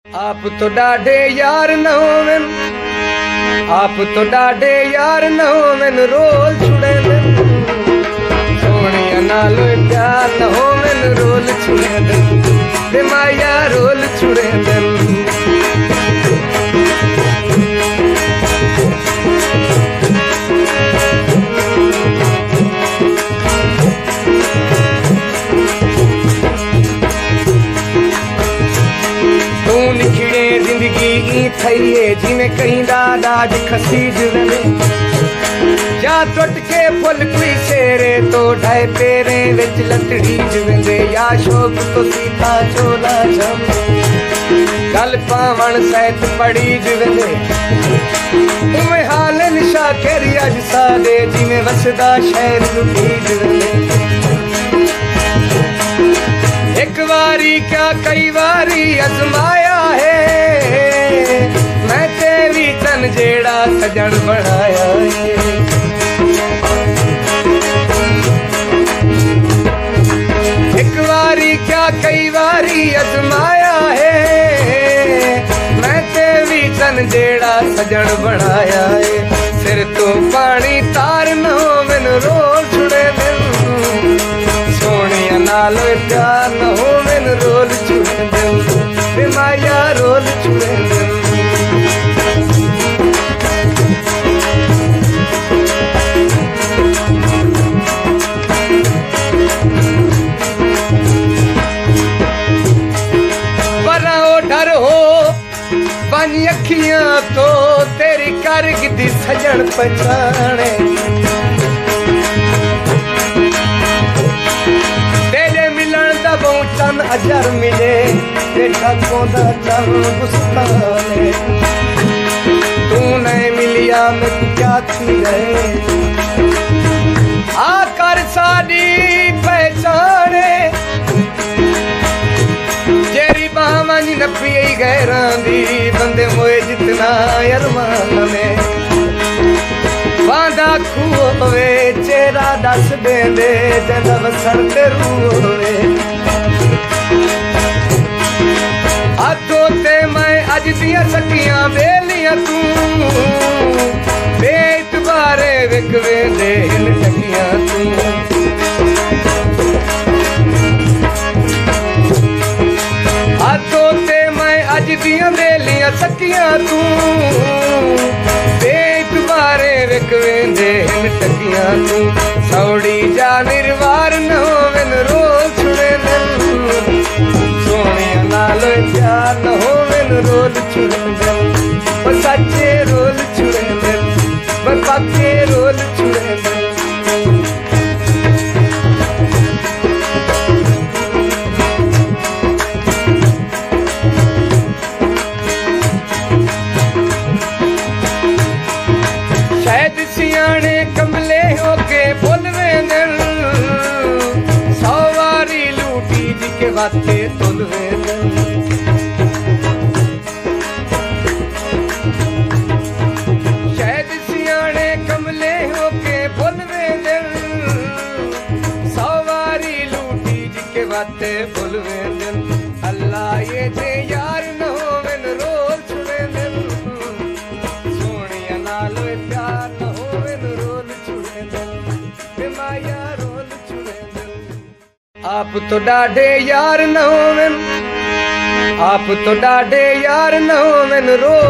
आप तो डाढे यार न होवन, आप तो डाढे यार न होवन, रोल छुड़े दिन सोनिया नालो प्यार न होवन, रोल छुड़े दिन ते माया रोल छुड़े दिन। जिंदगी थईए जिमें कहीं दादाज खसीज वने, या टुट के फुल कोई सेरे तो ढाई पेरे विच लतड़ी वेंदे, या शोक तो सीता चोला जम गल पावण सैत पड़ी वेंदे। उमे हाल निशा केरी अज सादे जिमें वसदा शहर लुटी वेंदे। एक बारी क्या कई बारी अजमाया है, मैं तेरी तन जेड़ा सजन बनाया है। एक बारी क्या कई बारी अजमाया है, मैं तेरी तन जेड़ा सजन बनाया है। सिर तो पानी तार न होवन, रोल छुड़े दिन सोनिया नालो प्यार न होवन, रोल छुड़े दिन ते माया रोल छुड़े दिन। पानी अखियां तो तेरी कारगिदी सजन पहचाने, तेरे मिलन दा बहुचन अजर मिले, बेटा कोदा चल गुस्ताने। तू नहीं मिलिया मैं क्या थी रहे, आकर साडी पहचाने। जेरी बाहवां नी नपी गैरां दी बंदे मोए जितना अरमान में, बांदा खूवे चेहरा दस देंदे जंदा वसण ते रूवे। आदो ते मैं अज दियां सकियां बेलियां तू, बेइतबारे विक वेंदे हिन टकियां तू। अज दियां बेलियां सकियां तू, बेइतबारे विक वेंदे हिन टकियां तू। सौड़ी जा निर्वार न होवन, रोल छुड़े दिन सोनिया नालो प्यार न होवन, रोल छुड़े दिन। वो सच्चे रोल छुड़े दिन, वो पक्के रोल छुड़े दिन। सियाने कमले होके बोलवे दिन, सौ वारी लूटी जी के वाते तुलवे दिन। शायद सियाने कमले होके बोलवे दिन, सौ वारी लूटी जी के वाते बोलवे दिन। अल्लाह ये जे यार न होवन, रोल छुड़े दिन सोनिया नालो प्यार न आप तो डाढे यार न होवन, आप तो डाढे यार न होवन, रोल